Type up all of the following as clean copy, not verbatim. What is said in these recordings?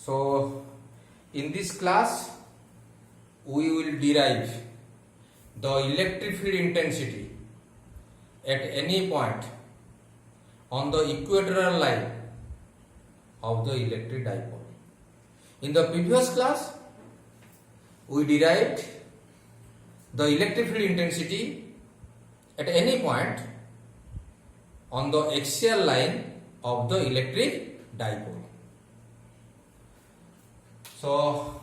So in this class we will derive the electric field intensity at any point on the equatorial line of the electric dipole. In the previous class we derived the electric field intensity at any point on the axial line of the electric dipole. So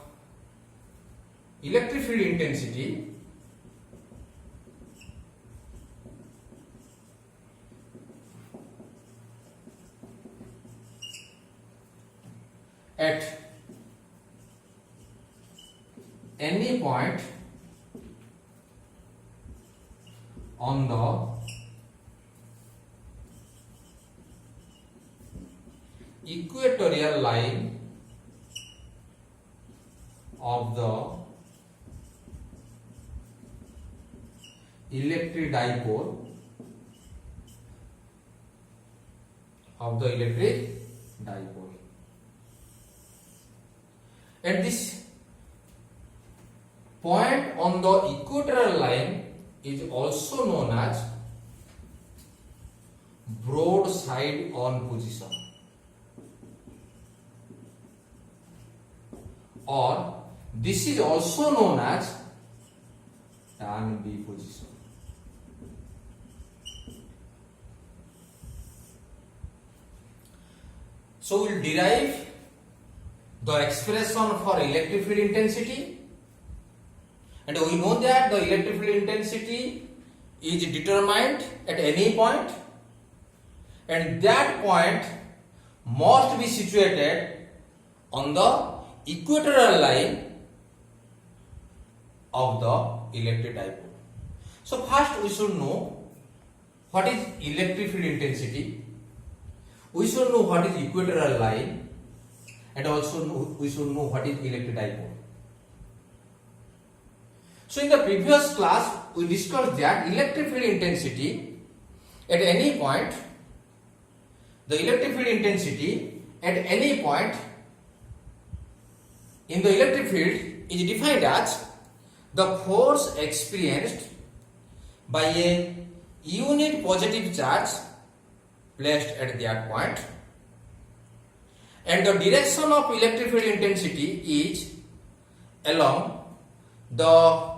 electric field intensity at any point on the equatorial line of the electric dipole At this point on the equatorial line is also known as broadside on position, or this is also known as tan B position. So we will derive the expression for electric field intensity, and we know that the electric field intensity is determined at any point, and that point must be situated on the equatorial line of the electric dipole. So first we should know what is electric field intensity, we should know what is equatorial line, and also we should know what is electric dipole. So in the previous class we discussed that electric field intensity at any point, the electric field intensity at any point in the electric field is defined as the force experienced by a unit positive charge placed at that point, and the direction of electric field intensity is along the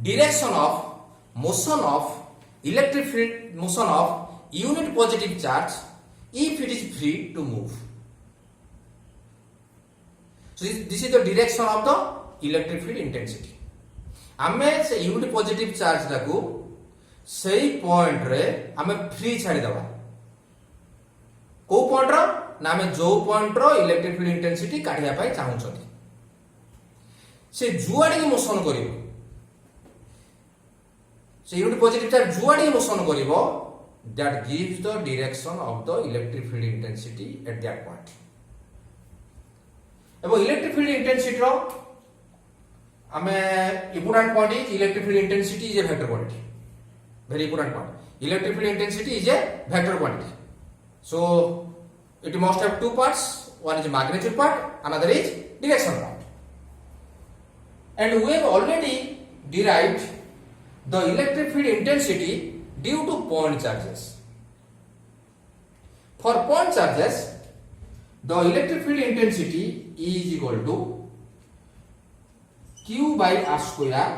direction of motion of electric field, motion of unit positive charge if it is free to move. So this is the direction of the electric field intensity. आमे से unit positive charge टाकू सही point रे आमे free छाड़ी दबा को point रो ना आमे जो पॉइंट रो इलेक्ट्रिक फील्ड इंटेंसिटी काढिया पाई चाहू छथि से जुआडी के मोशन करिवो से यूनिट पॉजिटिव चार्ज जुआडी के मोशन करिवो that gives the direction of the electric field intensity at that point. एबो इलेक्ट्रिक फील्ड इंटेंसिटी रो important point is electric field intensity is a vector quantity. Very important point. Electric field intensity is a vector quantity. So it must have two parts. One is magnitude part, another is direction part. And we have already derived the electric field intensity due to point charges. For point charges, the electric field intensity is equal to Q by R square.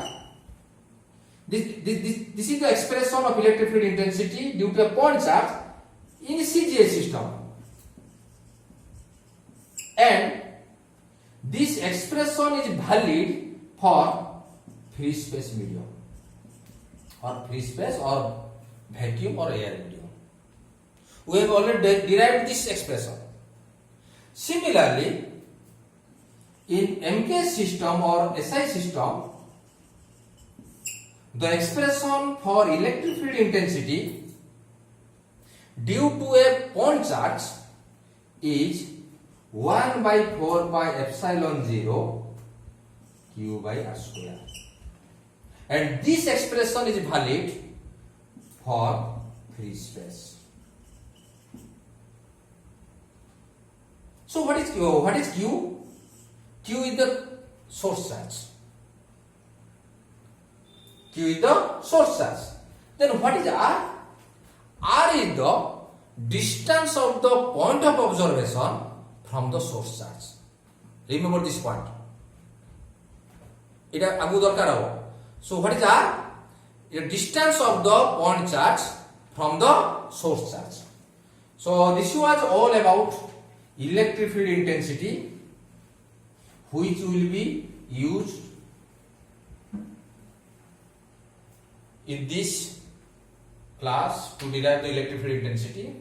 This is the expression of electric field intensity due to a point charge in CGS system. And this expression is valid for free space medium or free space or vacuum or air medium. We have already derived this expression. Similarly, in MK system or SI system, the expression for electric field intensity due to a point charge is 1 by 4 pi epsilon 0 Q by R square. And this expression is valid for free space. So what is Q? What is Q? Q is the source charge. Q is the source charge. Then what is R? R is the distance of the point of observation from the source charge. Remember this point. It agu darkar habo. So what is R? The distance of the point charge from the source charge. So this was all about electric field intensity, which will be used in this class to derive the electric field intensity.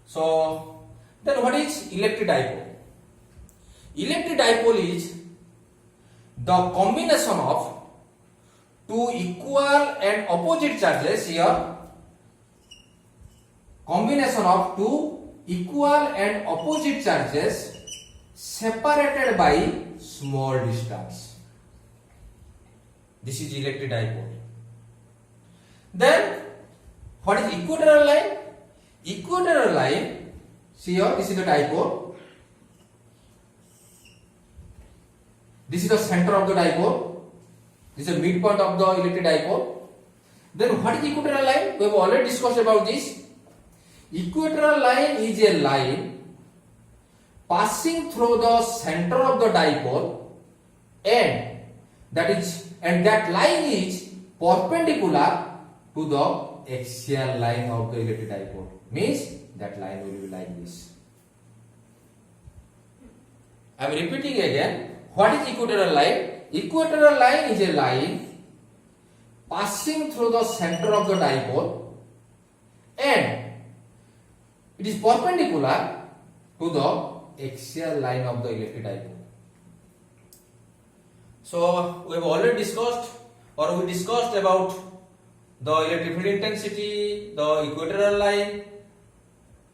So then what is electric dipole? Electric dipole is the combination of two equal and opposite charges here. Combination of two equal and opposite charges separated by small distance. This is electric dipole. Then what is equatorial line? Equatorial line, see here, this is the dipole. This is the center of the dipole. This is the midpoint of the electric dipole. Then what is equatorial line? We have already discussed about this. Equatorial line is a line passing through the center of the dipole, and that line is perpendicular to the axial line of the electric dipole. Means that line will be like this. I am repeating again. What is equatorial line? Equatorial line is a line passing through the center of the dipole, and it is perpendicular to the axial line of the electric dipole. So we have already discussed, or we discussed about the electric field intensity, the equatorial line,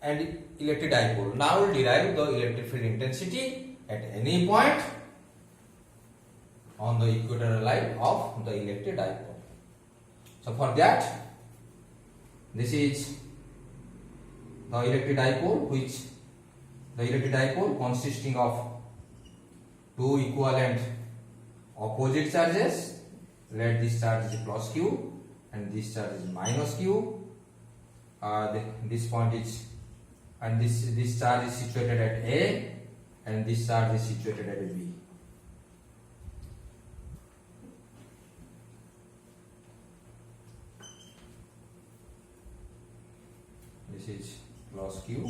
and electric dipole. Now we will derive the electric field intensity at any point on the equatorial line of the electric dipole. So for that, this is the electric dipole consisting of two equivalent opposite charges. Let this charge is plus Q and this charge is minus Q. This point is, and this charge is situated at A, and this charge is situated at B. This is plus Q,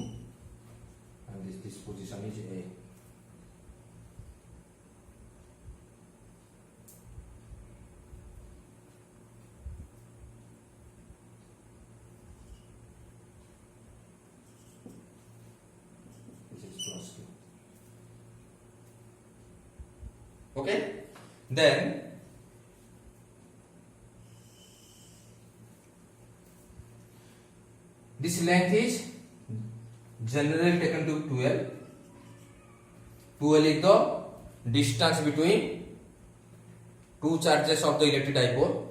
and this position is A. This is plus Q. Okay? Then this length is generally taken to 12. 12 is the distance between two charges of the electric dipole.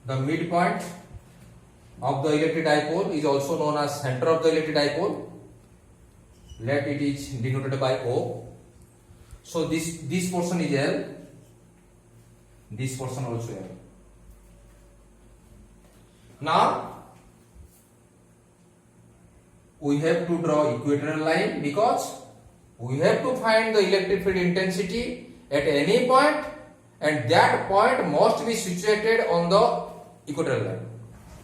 The midpoint of the electric dipole is also known as center of the electric dipole. Let it is denoted by O. So this portion is L. This portion also L. Now we have to draw equatorial line because we have to find the electric field intensity at any point, and that point must be situated on the equatorial line.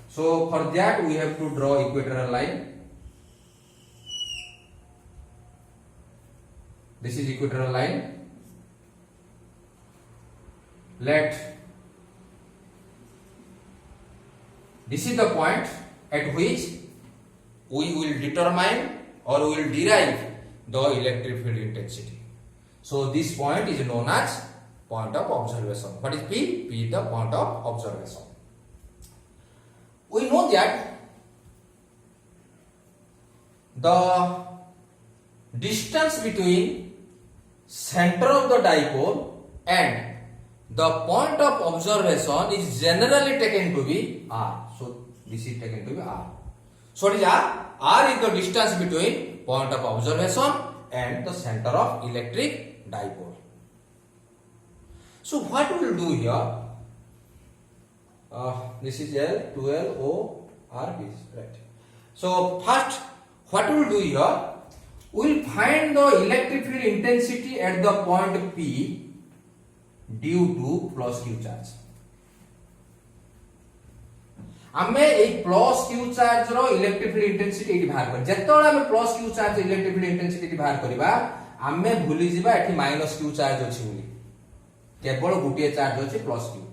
So for that we have to draw equatorial line. This is equatorial line. This is the point at which we will determine or we will derive the electric field intensity. So this point is known as point of observation. What is P? P is the point of observation. We know that the distance between center of the dipole and the point of observation is generally taken to be R. So this is taken to be R. So what is R? r is the distance between point of observation and the center of electric dipole. So what we will do here, this is L, 2L, O, R, B, right. So first what we will do here, we will find the electric field intensity at the point P due to plus Q charge. आमे एक plus Q charge रो electric field intensity एठी बाहर कर जेतोळे आमे plus Q charge electric field intensity एठी बाहर करबा आमे भूली जिबा एठी माइनस क्यू चार्ज अछि बोली केवल गुटिए चार्ज अछि plus Q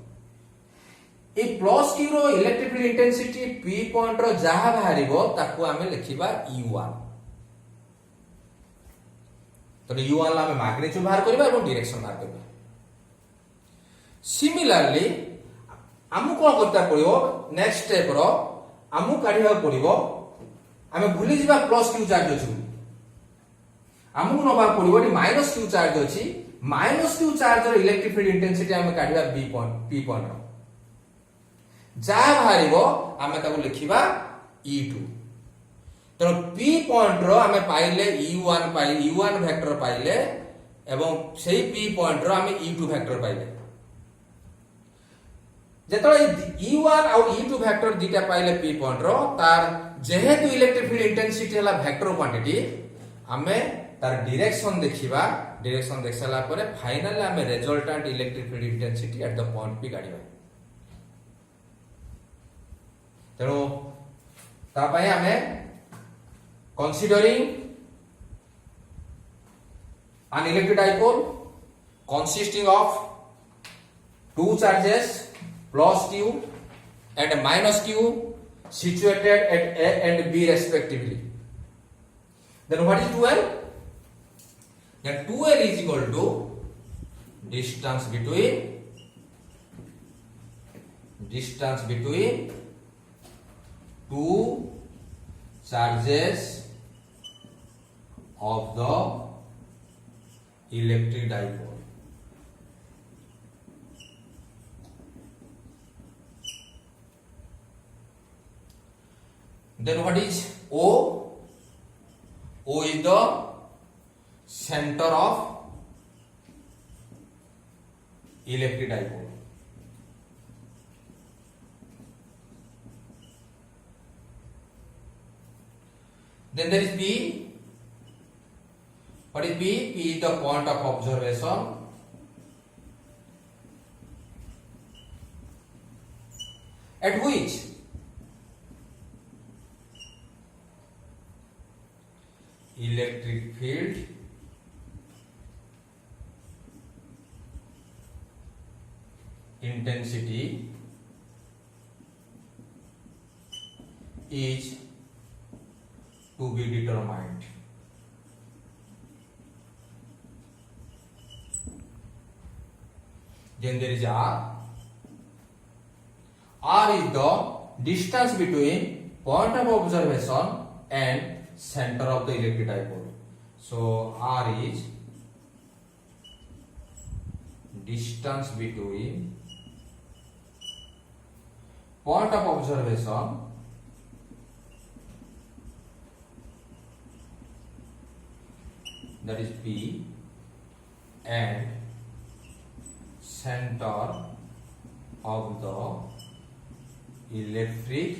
A plus Q रो electric field intensity P point रो जहा बाहरिबो ताकू आमे लिखिबा u1 तो u1 ला आमे मैग्नीट्यूड बाहर करबा एवं डायरेक्शन बाहर करबा सिमिलरली आमु कोन करता पड़िबो नेक्स्ट स्टेप रो आमु काढिबा पड़िबो आमे भूली जिबा प्लस क्यू चार्ज अछि आमु नबा पड़िबो नि माइनस क्यू चार्ज अछि माइनस क्यू चार्ज रो इलेक्ट्रिक फील्ड इंटेंसिटी आमे काढिबा बी पॉइंट पी पॉइंट रो जा बाहरिबो आमे ताको लिखिबा e2 तो p पॉइंट रो आमे पाइले u1 वेक्टर पाइले एवं सेही p पॉइंट रो आमे e2 वेक्टर पाइले जेतळे e1 और e2 वेक्टर दिटा पाइले p पॉइंट रो तार जेहेतु इलेक्ट्रिक फील्ड इंटेंसिटी हला वेक्टर क्वांटिटी आमे तार डायरेक्शन देखिबा डायरेक्शन देखसला परे फाइनली आमे resultant electric field intensity at the point p काढिबा तेनो ता पय आमे considering an electric dipole consisting of two charges plus q and minus q situated at A and B respectively. Then what is 2L? Then 2L is equal to distance between two charges of the electric dipole. Then what is O? O is the center of electric dipole. Then there is P. What is P? P is the point of observation. At which electric field intensity is to be determined. Then there is R. R is the distance between point of observation and center of the electric dipole. So R is distance between point of observation that is P and center of the electric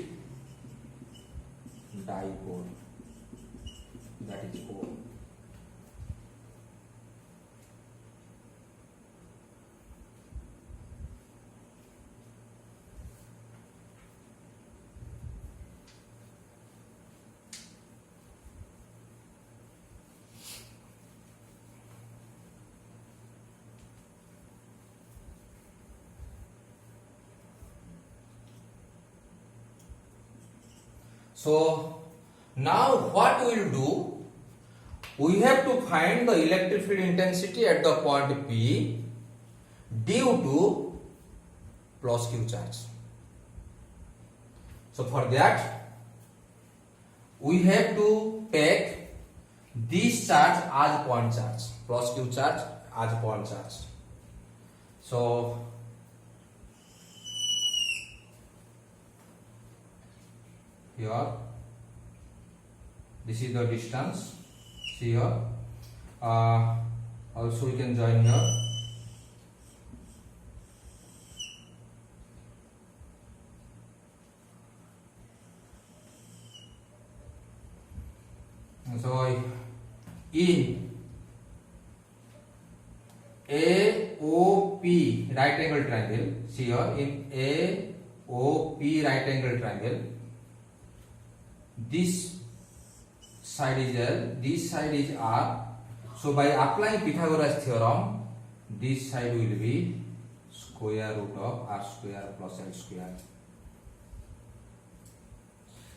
dipole that is O. So now what we will do, we have to find the electric field intensity at the point P due to plus Q charge. So for that we have to take this charge as point charge, plus Q charge as point charge. So here This is the distance. See here. Also we can join here. So in AOP right angle triangle, see here, in AOP right angle triangle, this side is L, this side is R. So by applying Pythagoras theorem, this side will be square root of R square plus L square.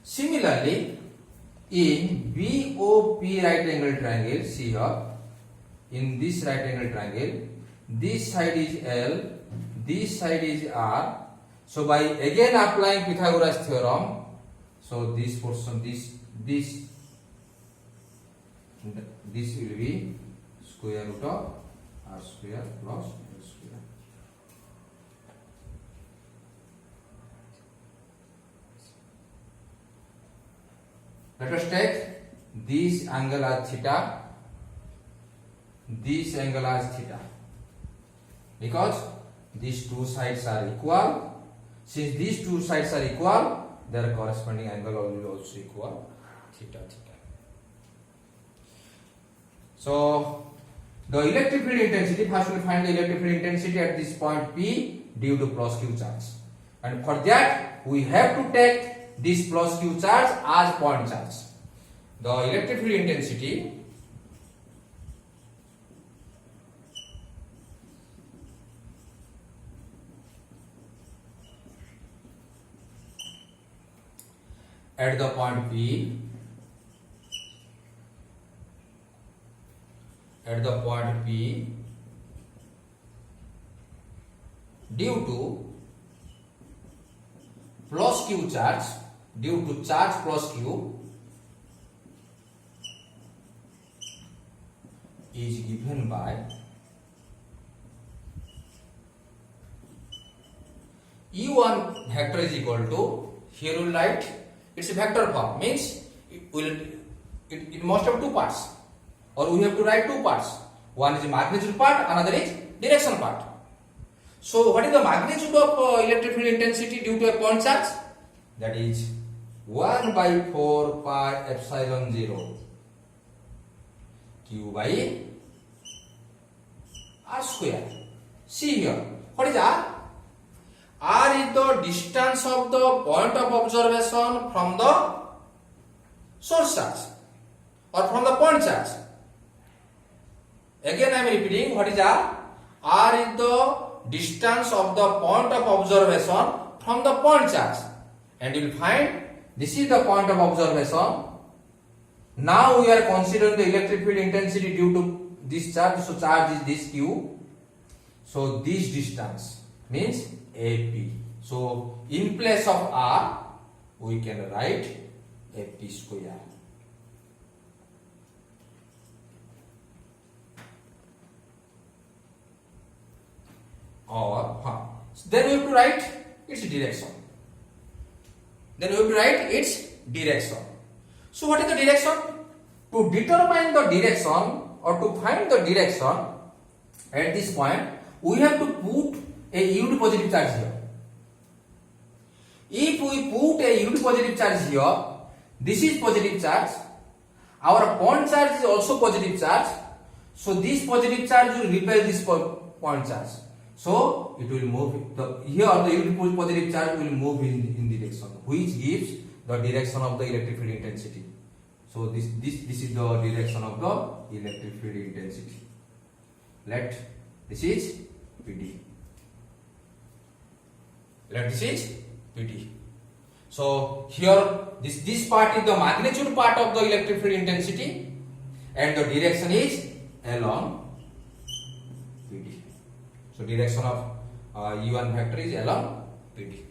Similarly, in BOP right angle triangle, see here, in this right angle triangle, this side is L, this side is R. So by again applying Pythagoras theorem, so this portion, this will be square root of R square plus L square. Let us take this angle as theta, this angle as theta, because these two sides are equal. Since these two sides are equal, their corresponding angle will also equal theta. So the electric field intensity, first we will find the electric field intensity at this point P due to plus Q charge, and for that we have to take this plus Q charge as point charge. The electric field intensity at the point P, due to plus Q charge, due to charge plus Q, is given by E1 vector is equal to, here we will write, it's a vector form, means it must have two parts, or we have to write two parts. One is the magnitude part, another is direction part. So what is the magnitude of electric field intensity due to a point charge? That is 1 by 4 pi epsilon 0 Q by R square. See here, what is R? R is the distance of the point of observation from the source charge or from the point charge. Again I am repeating, what is R? R is the distance of the point of observation from the point charge, and you will find this is the point of observation. Now we are considering the electric field intensity due to this charge. So charge is this Q. So this distance means AP. So in place of R we can write AP square. Or then we have to write its direction. So what is the direction? To determine the direction or to find the direction at this point, we have to put a unit positive charge here. If we put a unit positive charge here, this is positive charge. Our point charge is also positive charge. So this positive charge will repel this point charge. So it will move. Here the unit positive charge will move in direction, which gives the direction of the electric field intensity. So this is the direction of the electric field intensity. Let this is PD. So here this part is the magnitude part of the electric field intensity, and the direction is along PD. So direction of E1 vector is along PD.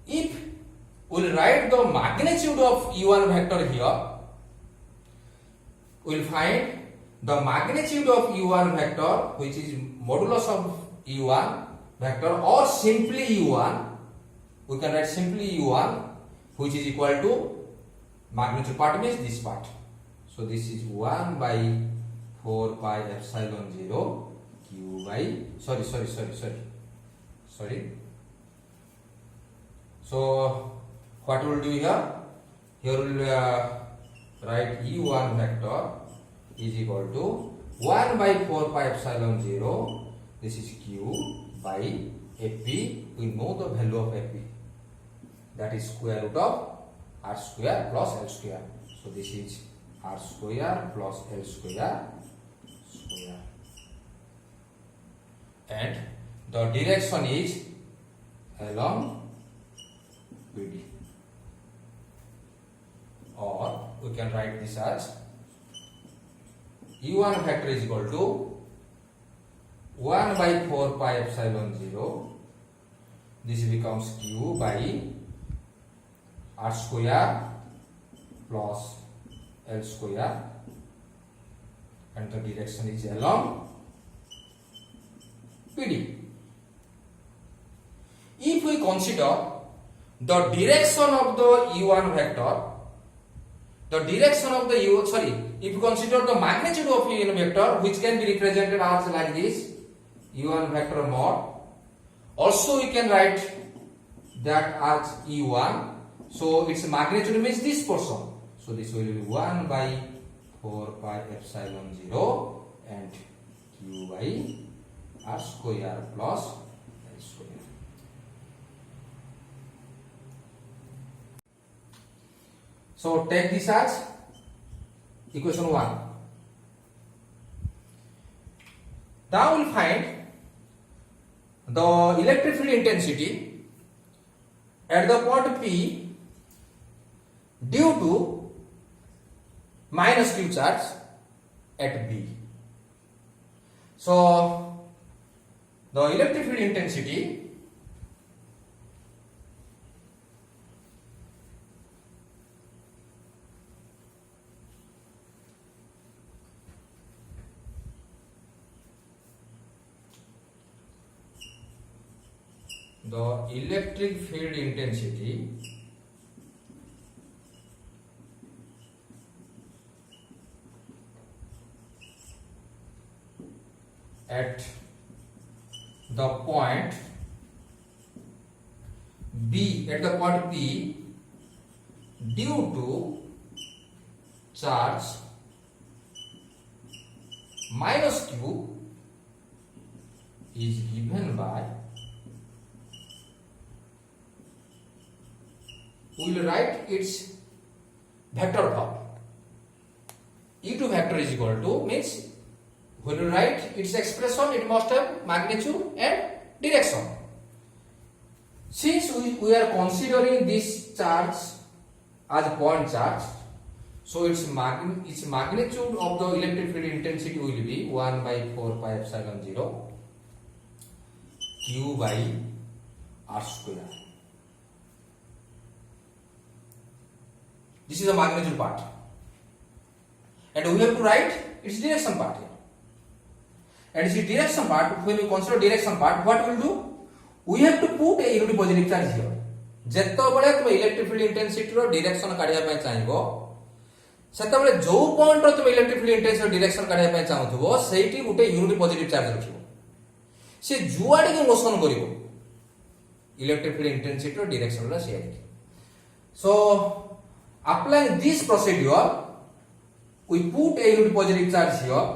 If we will write the magnitude of E1 vector here, we will find the magnitude of E1 vector, which is modulus of E1 vector or simply E1, we can write simply u1, which is equal to magnitude part means this part. So this is 1 by 4 pi epsilon 0 q by sorry. So what we will do here? Here we will write u1 vector is equal to 1 by 4 pi epsilon 0. This is q by ap. We know the value of ap. That is square root of r square plus l square. So this is r square plus l square. And the direction is along BD. Or we can write this as u1 vector is equal to 1 by 4 pi epsilon 0. This becomes q by r square plus l square, and the direction is along PD. If we consider the direction of the u1 vector, if we consider the magnitude of u1 vector, which can be represented as like this, u1 vector mod. Also we can write that as u1. So its magnitude means this portion. So this will be 1 by 4 pi epsilon 0 and q by r square plus l square. So take this as equation 1. Now we will find the electric field intensity at the point P due to minus q charge at B. So the electric field intensity at the point B, at the point P, due to charge minus q is given by, we will write its vector form. E2 vector is equal to means when you write its expression, it must have magnitude and direction. Since we are considering this charge as point charge, so its magnitude of the electric field intensity will be 1 by 4 pi epsilon 0 q by r square. This is the magnitude part, and we have to write its direction part here. And this direction part, when we consider direction part, what we will do? We have to put a unit positive charge here. ଯେତେବେଳେ ତୁମେ electric field ଇଣ୍ଟେନ୍ସିଟିର direction କାଢିବା ପାଇଁ ଚାହିଁବ, ସେତେବେଳେ ଯୋଉ ପଏଣ୍ଟର ତୁମେ ଇଲେକ୍ଟ୍ରିକ୍ ଫିଲ୍ଡ ଇଣ୍ଟେନ୍ସିଟିର ଡିରେକ୍ସନ କାଢିବା ପାଇଁ ଚାହୁଁଥିବ, ସେଇଠି ଗୋଟେ ୟୁନିଟ୍ ପଜିଟିଭ ଚାର୍ଜ ରଖିବ। ସେ ଯୁଆଡିକି ମୋସନ କରିବ, ଇଲେକ୍ଟ୍ରିକ୍ ଫିଲ୍ଡ ଇଣ୍ଟେନ୍ସିଟିର ଡିରେକ୍ସନଟା ସେଇଆଡିକି। So applying this procedure, we put a unit positive charge here.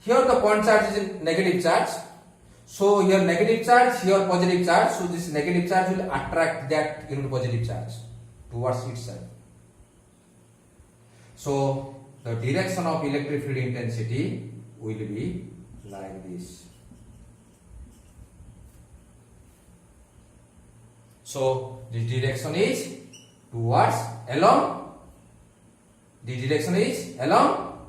Here the point charge is negative charge. So here negative charge, here positive charge. So this negative charge will attract that unit positive charge towards itself. So the direction of electric field intensity will be like this. So this direction is towards along. The direction is along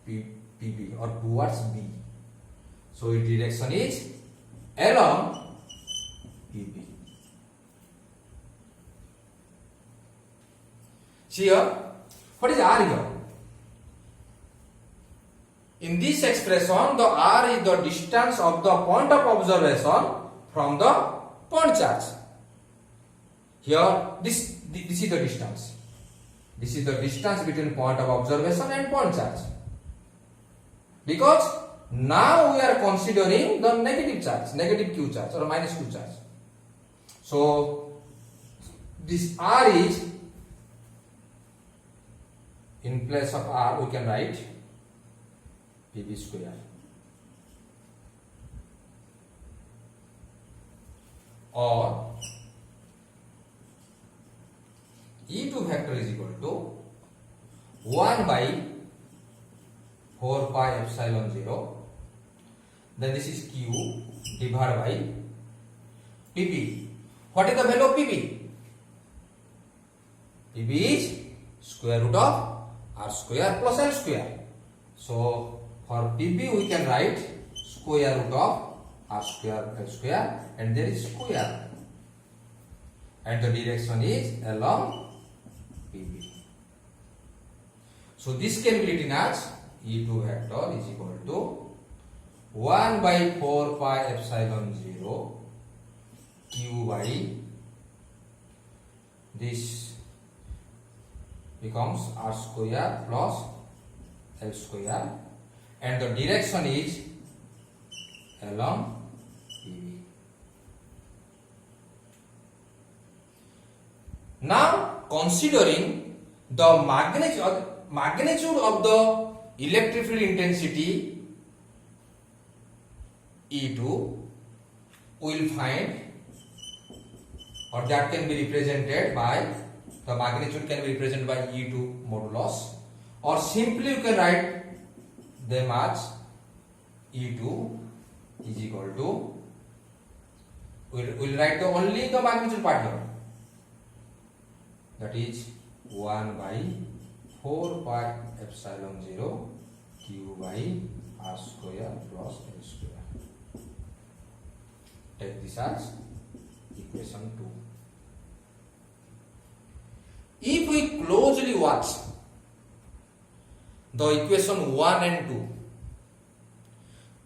PB or towards B. So its direction is along PB. See here, what is R here? In this expression, the R is the distance of the point of observation from the point charge. Here, this is the distance. This is the distance between point of observation and point charge. Because now we are considering the negative charge, negative Q charge or minus Q charge. So this R is, in place of R we can write PV square, or E2 vector is equal to 1 by 4 pi epsilon 0, then this is Q divided by PV. What is the value of PV? PV is square root of R square plus L square. So for PV we can write square root of R square L square, and there is square, and the direction is along PV. So this can be written as E2 vector is equal to 1 by 4 pi epsilon 0 Q by, this becomes R square plus L square, and the direction is along PV. Now considering the magnitude of the electric field intensity E2, we will find, or that can be represented by, the magnitude can be represented by E2 modulus, or simply you can write them as E2 is equal to, we'll write only the magnitude part here, that is 1 by 4 pi epsilon 0 Q by R square plus L square. Take this as equation 2. If we closely watch the equation 1 and 2,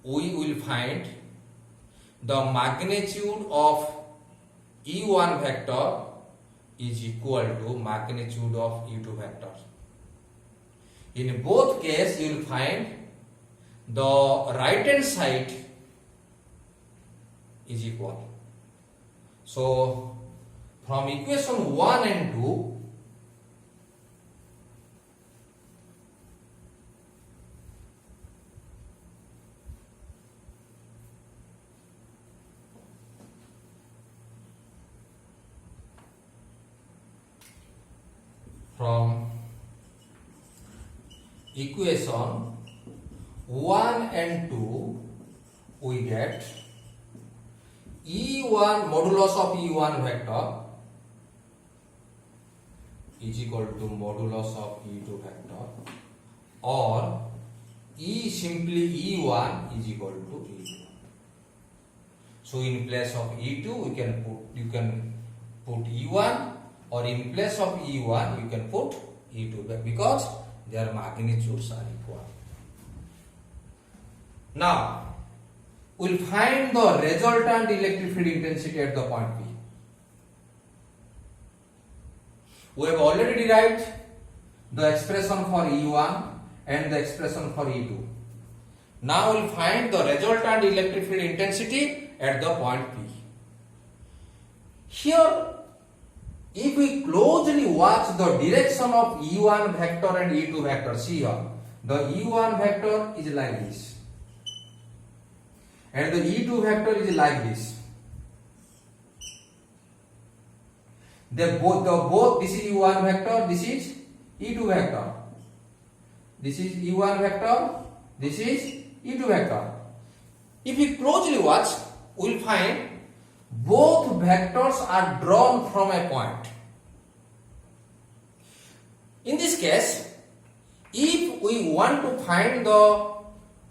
we will find the magnitude of E1 vector is equal to magnitude of E2 vector. In both cases, you will find the right hand side is equal. So from equation 1 and 2, from equation 1 and 2, we get E1 modulus of E1 vector is equal to modulus of E2 vector, or simply E1 is equal to E2. So in place of E2 you can put E1, or in place of E1 you can put E2, because their magnitudes are equal. Now we'll find the resultant electric field intensity at the point P. We have already derived the expression for E1 and the expression for E2. Now we'll find the resultant electric field intensity at the point P. Here, if we closely watch the direction of E1 vector and E2 vector, see here, the E1 vector is like this, and the E2 vector is like this. They both this is E1 vector, this is E2 vector. This is E1 vector, this is E2 vector. If we closely watch, we will find both vectors are drawn from a point. In this case, if we want to find the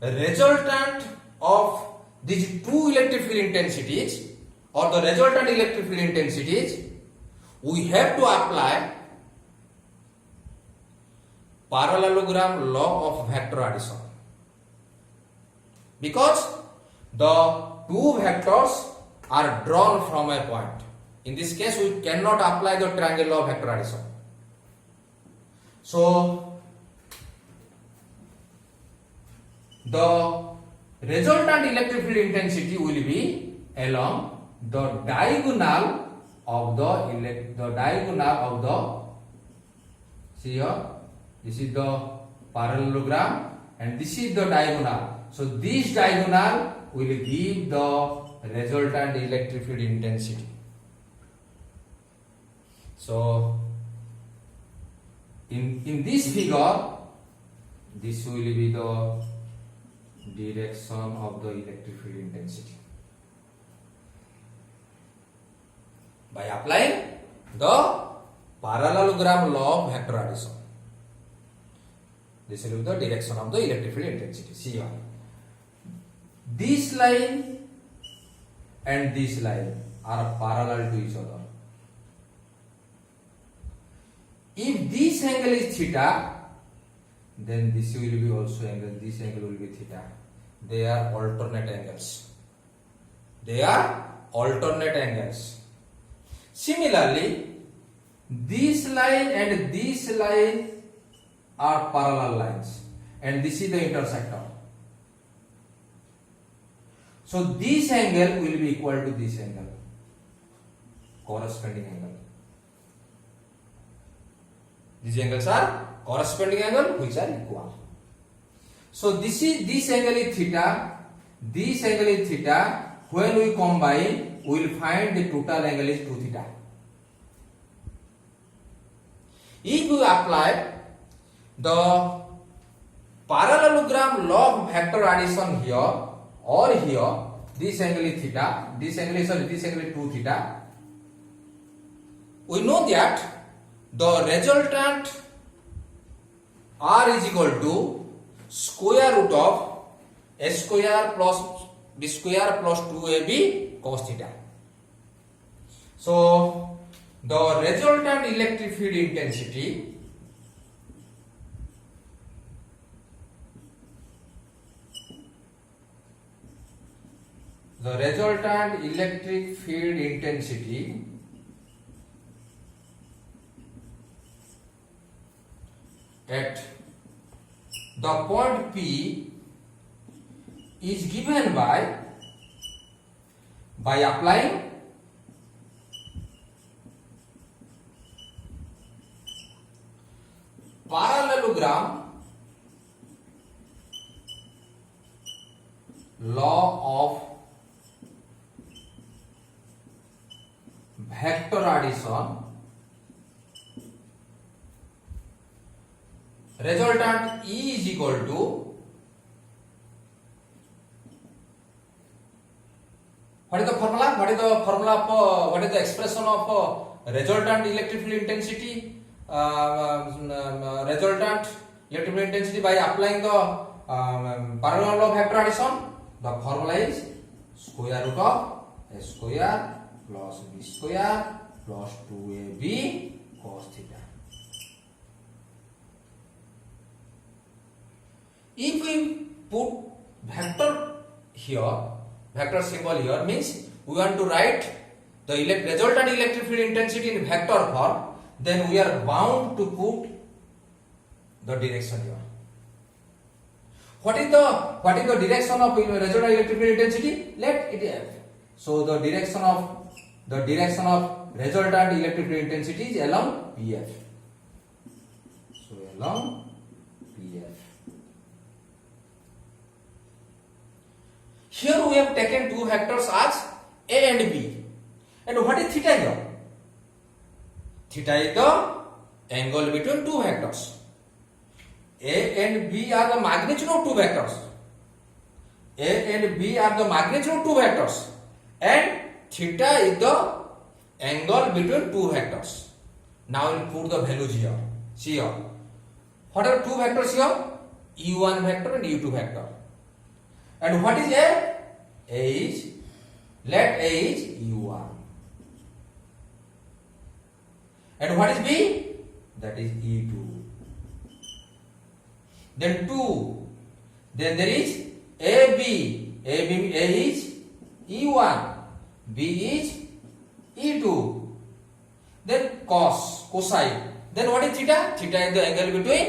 resultant of these two electric field intensities, or the resultant electric field intensities, we have to apply parallelogram law of vector addition, because the two vectors are drawn from a point. In this case, we cannot apply the triangle law of vector addition. So, the resultant electric field intensity will be along the diagonal of see here, this is the parallelogram and this is the diagonal. So this diagonal will give the resultant electric field intensity. So in this figure, this will be the direction of the electric field intensity by applying the parallelogram law of vector addition. This will be the direction of the electric field intensity. See here, this line and this line are parallel to each other. If this angle is theta, then this will be also angle, this angle will be theta. They are alternate angles. Similarly, this line and this line are parallel lines and this is the intersector. So this angle will be equal to this angle, corresponding angle. These angles are corresponding angle which are equal. So this angle is theta, this angle is theta. When we combine, we will find the total angle is 2 theta. If we apply the parallelogram law of vector addition here or here, this angle is theta, this angle is 2 theta. We know that the resultant R is equal to square root of a square plus b square plus 2ab cos theta. So the resultant electric field intensity at the point P is given by applying parallelogram law of vector addition. Resultant E is equal to, what is the formula? What is the expression of resultant electric field intensity? Resultant electric field intensity by applying the parallel law of vector addition. The formula is square root of a square plus b square plus 2ab cos theta. If we put vector here, vector symbol here, means we want to write the resultant electric field intensity in vector form, then we are bound to put the direction here. What is the direction of resultant electric field intensity? Let it have. So the direction of resultant electric field intensity is along PF. So along PF. Here we have taken two vectors as A and B. And what is theta here? Theta is the angle between two vectors. A and B are the magnitude of two vectors. A and B are the magnitude of two vectors. And theta is the angle between two vectors. Now we will put the values here. See here. What are two vectors here? U1 vector and U2 vector. And what is A? Let A is U1. And what is B? That is E2. Then 2. Then there is AB. A is E1. B is E2. Then cosine. Then what is theta? Theta is the angle between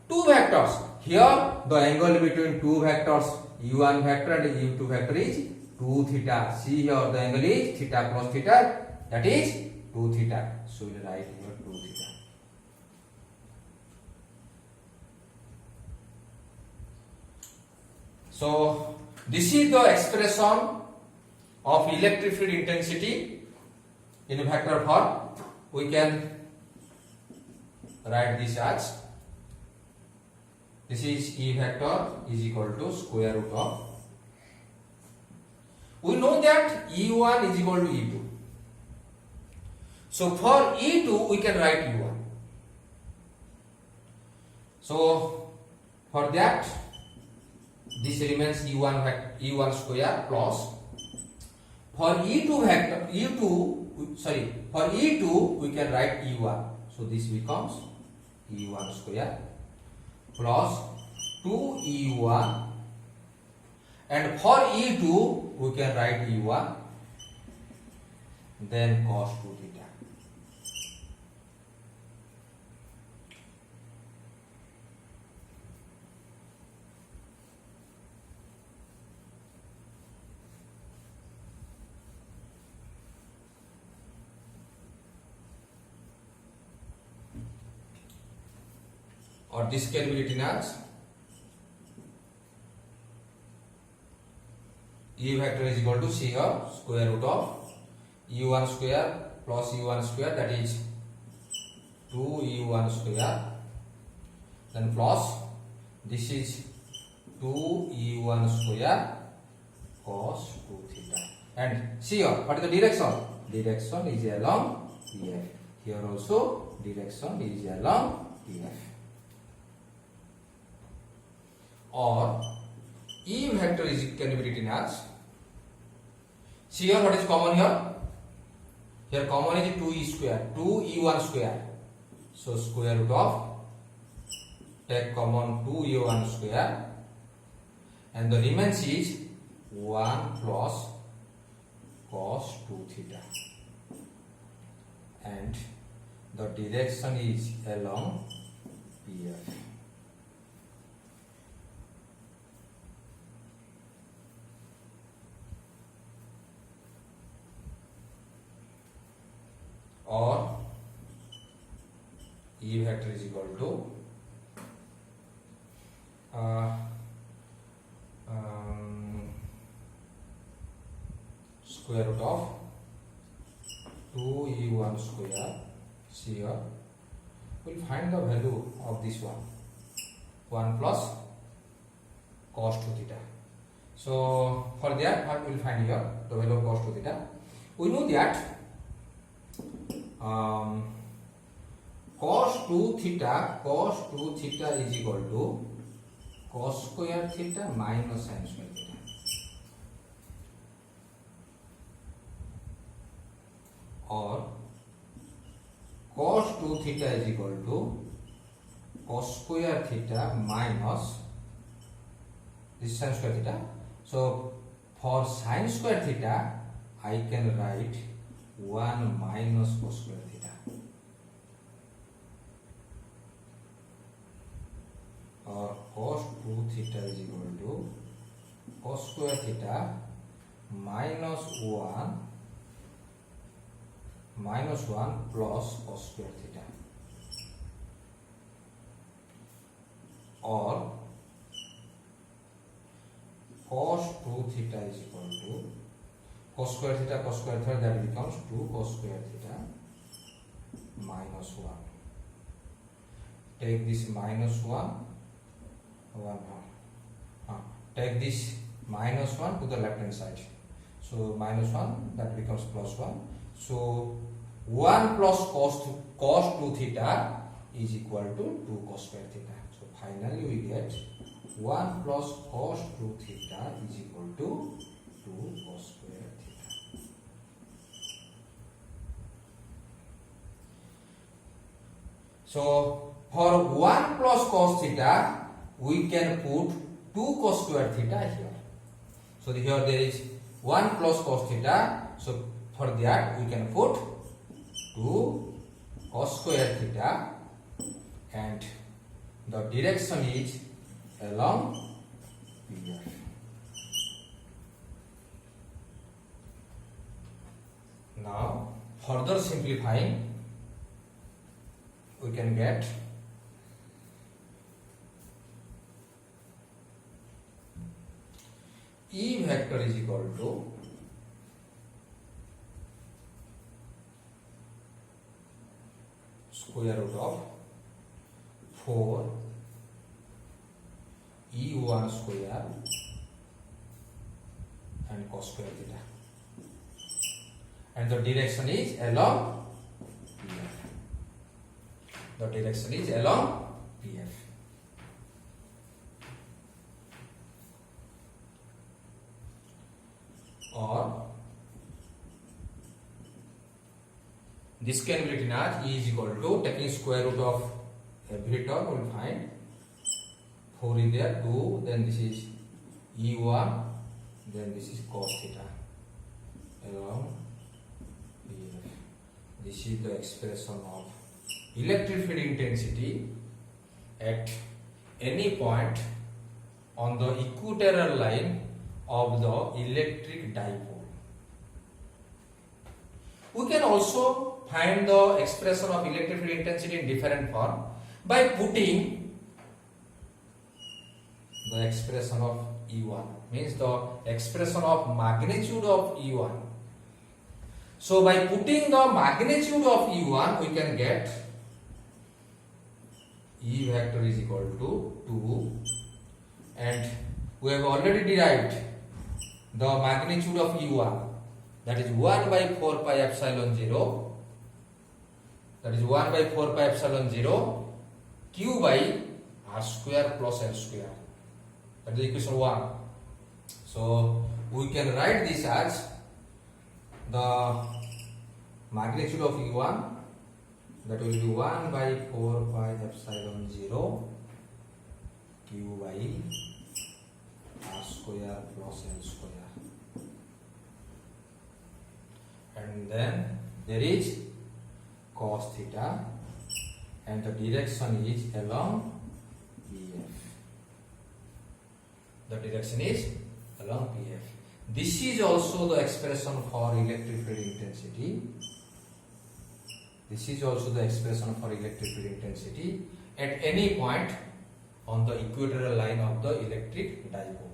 two vectors. Here the angle between two vectors U1 vector and U2 vector is 2 theta. See here the angle is theta plus theta, that is 2 theta. So we will write here 2 theta. So this is the expression of electric field intensity in vector form. We can write this as, this is E vector is equal to square root of, we know that E1 is equal to E2. So for E2 we can write E1. So for that this remains E1 square plus, for E2 vector, for E2 we can write E1. So this becomes E1 square plus 2E1, and for E2 we can write E1 then cos 2 theta. Or this can be written as E vector is equal to, see here, square root of E1 square plus E1 square, that is 2E1 square, then plus this is 2E1 square cos 2 theta. And see here, what is the direction? Direction is along EF. Here also direction is along EF. Or E vector is can be written as, see here what is common here? Here common is 2E square, 2E1 square. So square root of, take common 2E1 square, and the remains is 1 plus cos 2 theta. And the direction is along EF. Or E vector is equal to square root of 2E1 square. See here, we will find the value of this one, 1 plus cos 2 theta. So for that what we will find here, the value of cos 2 theta. We know that cos 2 theta is equal to cos square theta minus sin square theta. Or cos 2 theta is equal to cos square theta minus this sin square theta. So for sin square theta I can write 1 minus cos square theta. Or cos 2 theta is equal to cos square theta minus 1 plus cos square theta. Or cos 2 theta is equal to cos square theta, that becomes 2 cos square theta minus 1. Take this minus 1, take this minus 1 to the left hand side. So minus 1, that becomes plus 1. So 1 plus cos 2 theta is equal to 2 cos square theta. So finally we get 1 plus cos 2 theta is equal to 2 cos square theta. So for 1 plus cos theta we can put 2 cos square theta here. So here there is 1 plus cos theta So for that we can put 2 cos square theta, and the direction is along PF. Now further simplifying, we can get E vector is equal to square root of 4 E1 square and cos square theta, and the direction is along PF. The direction is along PF. Or this can be written as E is equal to, taking square root of every term, we will find 4 is there, 2, then this is E1, then this is cos theta along PF. This is the expression of electric field intensity at any point on the equatorial line of the electric dipole. We can also find the expression of electric field intensity in different form by putting the expression of E1, means the expression of magnitude of E1. So by putting the magnitude of E1, we can get E vector is equal to 2, and we have already derived the magnitude of E1, that is 1 by 4 pi epsilon 0, that is 1 by 4 pi epsilon 0 q by r square plus l square, that is equation 1. So we can write this as the magnitude of E1, that will be 1 by 4 pi epsilon 0 q by r square plus l square, and then there is cos theta, and the direction is along PF. The direction is along PF. This is also the expression for electric field intensity. This is also the expression for electric field intensity at any point on the equatorial line of the electric dipole.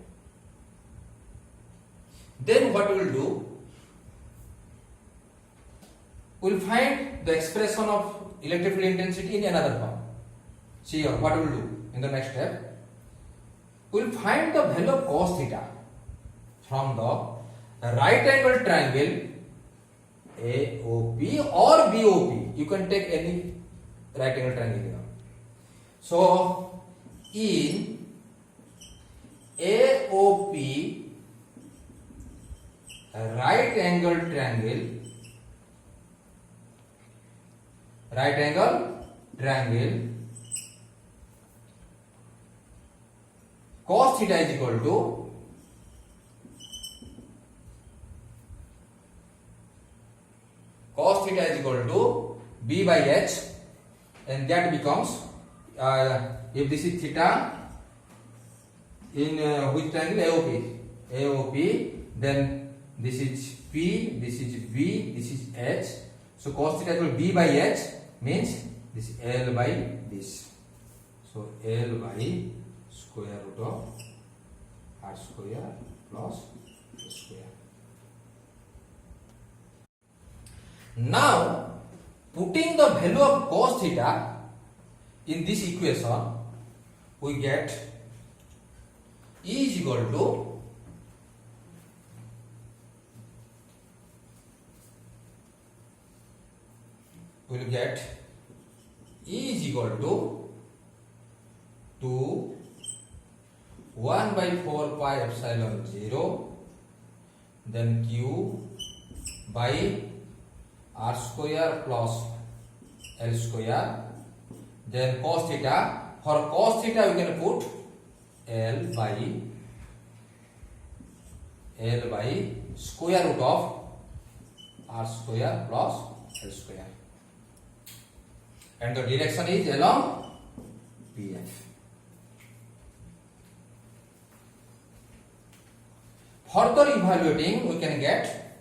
Then what we will do? We will find the expression of electric field intensity in another form. See here, what we will do in the next step? We will find the value of cos theta from the right angle triangle AOP or BOP. You can take any right angle triangle here. So in AOP right angle triangle, cos theta is equal to B by H, and that becomes if this is theta in which triangle? AOP, then this is P, this is B, this is H. So cos theta equal B by H means this is L by this. So L by square root of r square plus s square. Now putting the value of cos theta in this equation, we get E is equal to we will get E is equal to 1 by 4 pi epsilon 0, then Q by r square plus l square, then cos theta. For cos theta we can put L by square root of r square plus L square. And the direction is along PF. Further evaluating, we can get,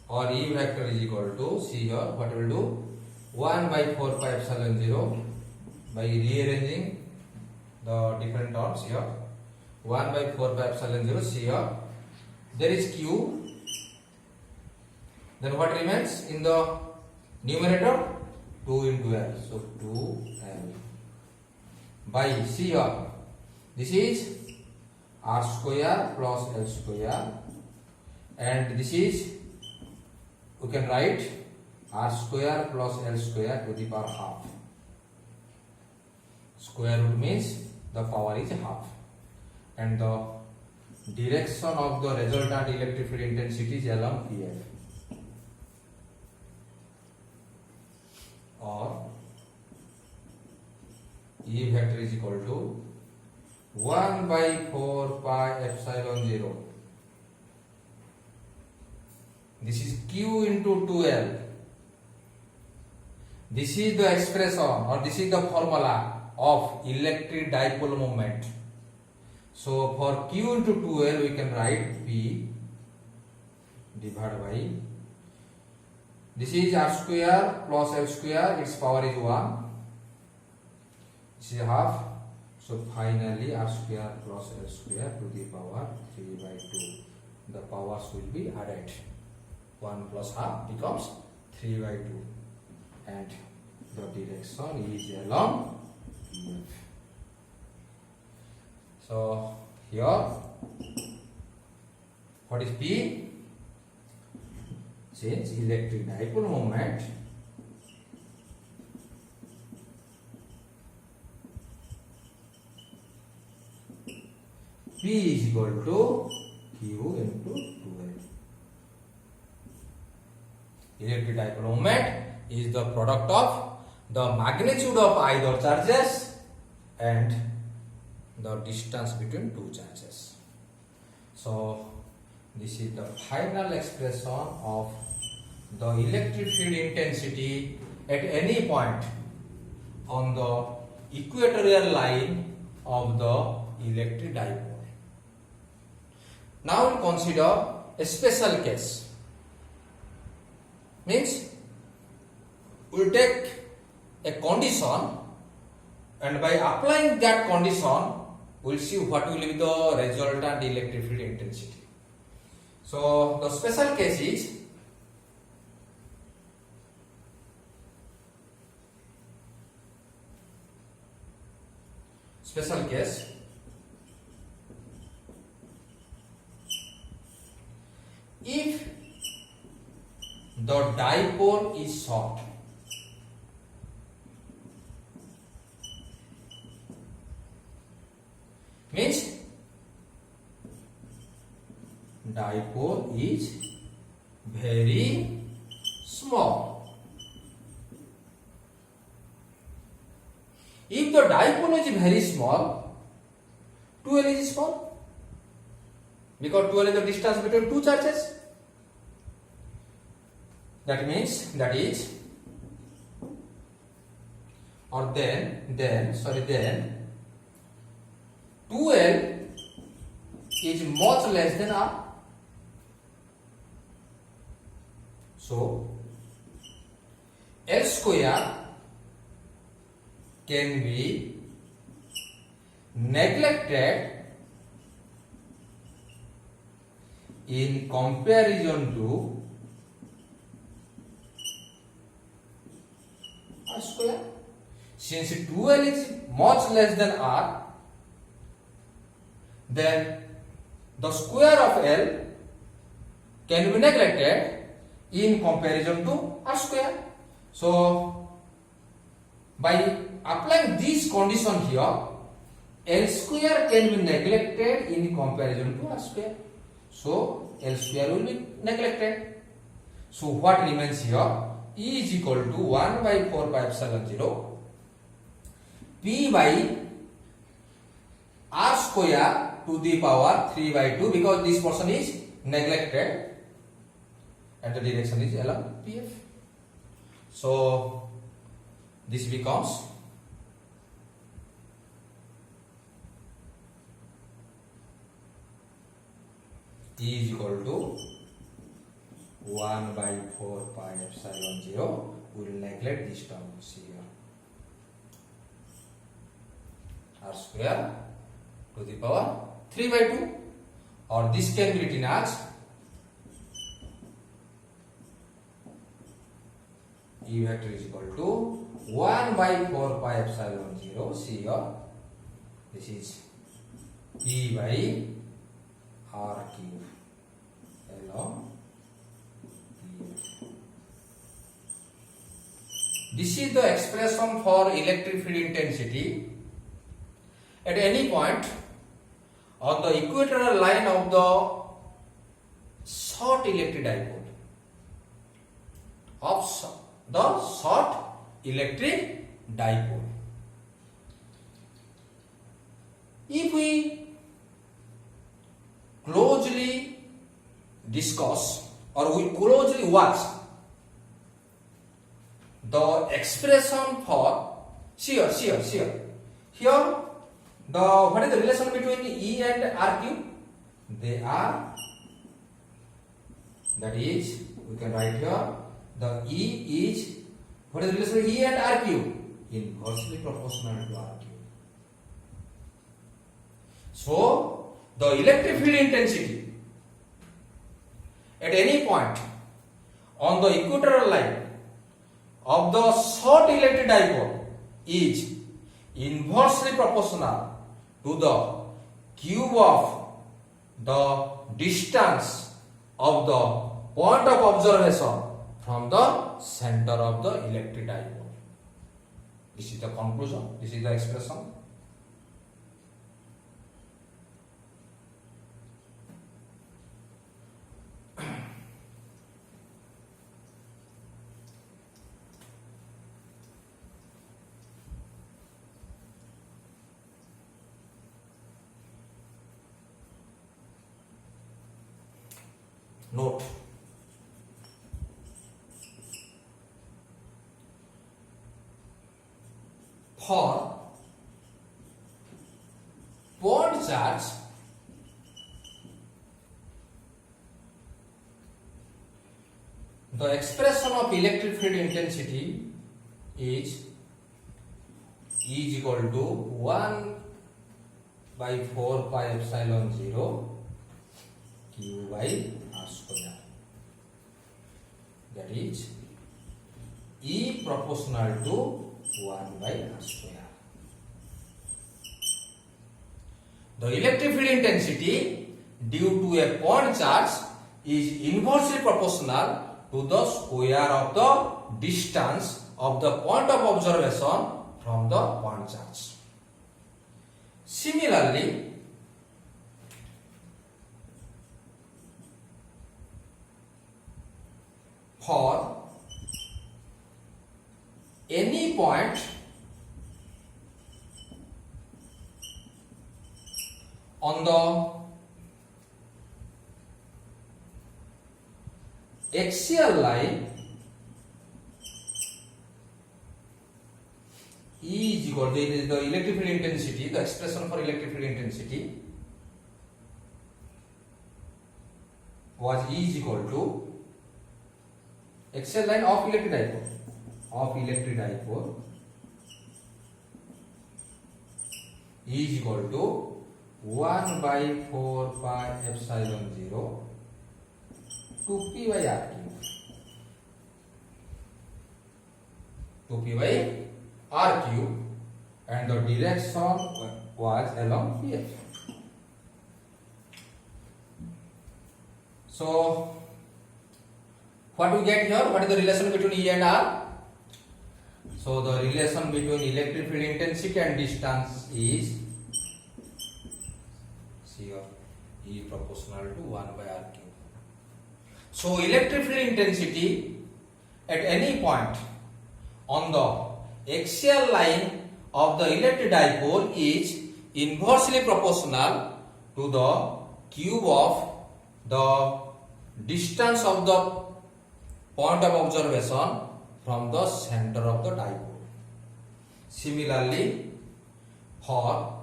or E vector is equal to, see here, what we will do, 1 by 4 pi epsilon 0 by rearranging the different terms here. 1 by 4 pi epsilon 0, see here, there is Q, then what remains in the numerator? 2 into L, so 2L by, see here, this is r square plus L square, and this is, we can write r square plus L square to the power half. Square root means the power is half, and the direction of the resultant electric field intensity is along PF, or E vector is equal to 1 by 4 pi epsilon 0. This is Q into 2L. This is the expression, or this is the formula of electric dipole moment. So for Q into 2L we can write P divided by, this is r square plus L square, its power is 1, this is half, so finally r square plus L square to the power 3 by 2. The powers will be added, 1 plus half becomes 3 by 2, and the direction is along PF. So here, what is P? Since electric dipole moment P is equal to Q into 2L. Electric dipole moment is the product of the magnitude of either charges and the distance between two charges. So this is the final expression of the electric field intensity at any point on the equatorial line of the electric dipole. Now we consider a special case. Means we will take a condition, and by applying that condition we will see what will be the resultant electric field intensity. So the special case is, if the dipole is short, means dipole is very small. If the dipole is very small, 2L is small, because 2L is the distance between two charges. That means, that is, or then 2L is much less than R. So L square can be neglected in comparison to R square. Since 2L is much less than R, then the square of L can be neglected in comparison to R square. So by applying this condition here, L square can be neglected in comparison to R square. So L square will be neglected. So what remains here? E is equal to 1 by 4 pi epsilon 0 P by R square to the power 3 by 2, because this portion is neglected. and the direction is along PF. So this becomes E is equal to 1 by 4 pi epsilon 0. We will neglect this term here. R square to the power 3 by 2, or this can be written as E vector is equal to 1 by 4 pi epsilon 0. See here, this is E by R cube along PF. This is the expression for electric field intensity at any point on the equatorial line of the short electric dipole. If we closely discuss or we closely watch the expression for here the what is the relation between E and R cube? They are, that is, we can write here, the E is, what is the relation between E and R cube? Inversely proportional to R cube. So the electric field intensity at any point on the equatorial line of the short electric dipole is inversely proportional to the cube of the distance of the point of observation from the center of the electric dipole. This is the conclusion, this is the expression. Note: for point charge, the expression of electric field intensity is E is equal to 1 by 4 pi epsilon 0 Q by R square. That is E proportional to 1 by R square. The electric field intensity due to a point charge is inversely proportional to the square of the distance of the point of observation from the point charge. Similarly, for any point on the axial line, E is equal to the electric field intensity, the expression for electric field intensity was E is equal to axial line of electric dipole E is equal to 1 by 4 pi epsilon 0 to P by R cube. 2P by R cube, and the direction was along PF. So what we get here? What is the relation between E and R? So the relation between electric field intensity and distance is here, E proportional to 1 by R cube. So electric field intensity at any point on the axial line of the electric dipole is inversely proportional to the cube of the distance of the point of observation from the center of the dipole. Similarly, for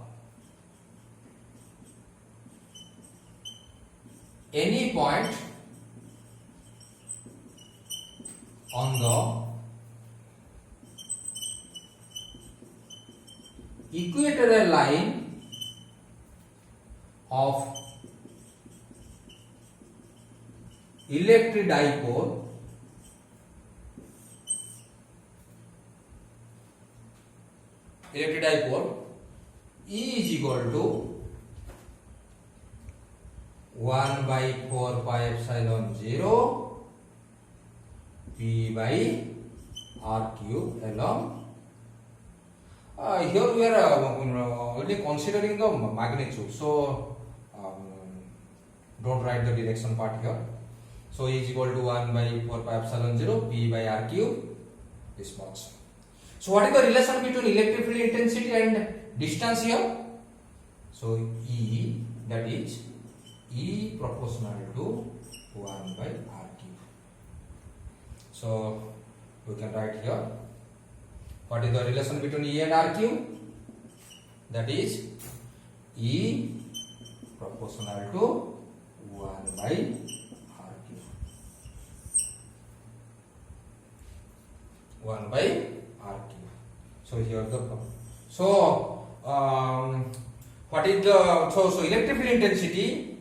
any point on the equatorial line of electric dipole, E is equal to 1 by 4 pi epsilon 0 P by R cube along. Here we are only considering the magnitude, so don't write the direction part here. So E is equal to 1 by 4 pi epsilon 0 P by R cube, this much. So what is the relation between electric field intensity and distance here? So E, that is E proportional to 1 by R cube. So we can write here, what is the relation between E and R cube? That is E proportional to 1 by R cube. 1 by R cube. So here the what is the so electric field intensity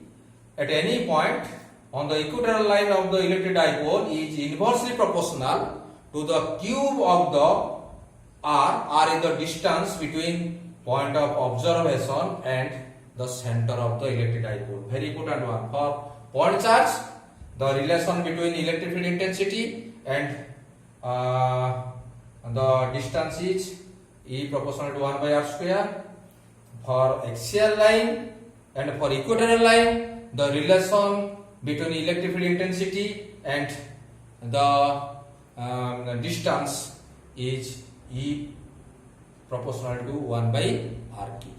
at any point on the equatorial line of the electric dipole is inversely proportional to the cube of the R is the distance between point of observation and the center of the electric dipole. Very important one. For point charge, the relation between electric field intensity and the distance is E proportional to 1 by R square. For axial line and for equatorial line, the relation between electric field intensity and the distance is E proportional to 1 by R cube.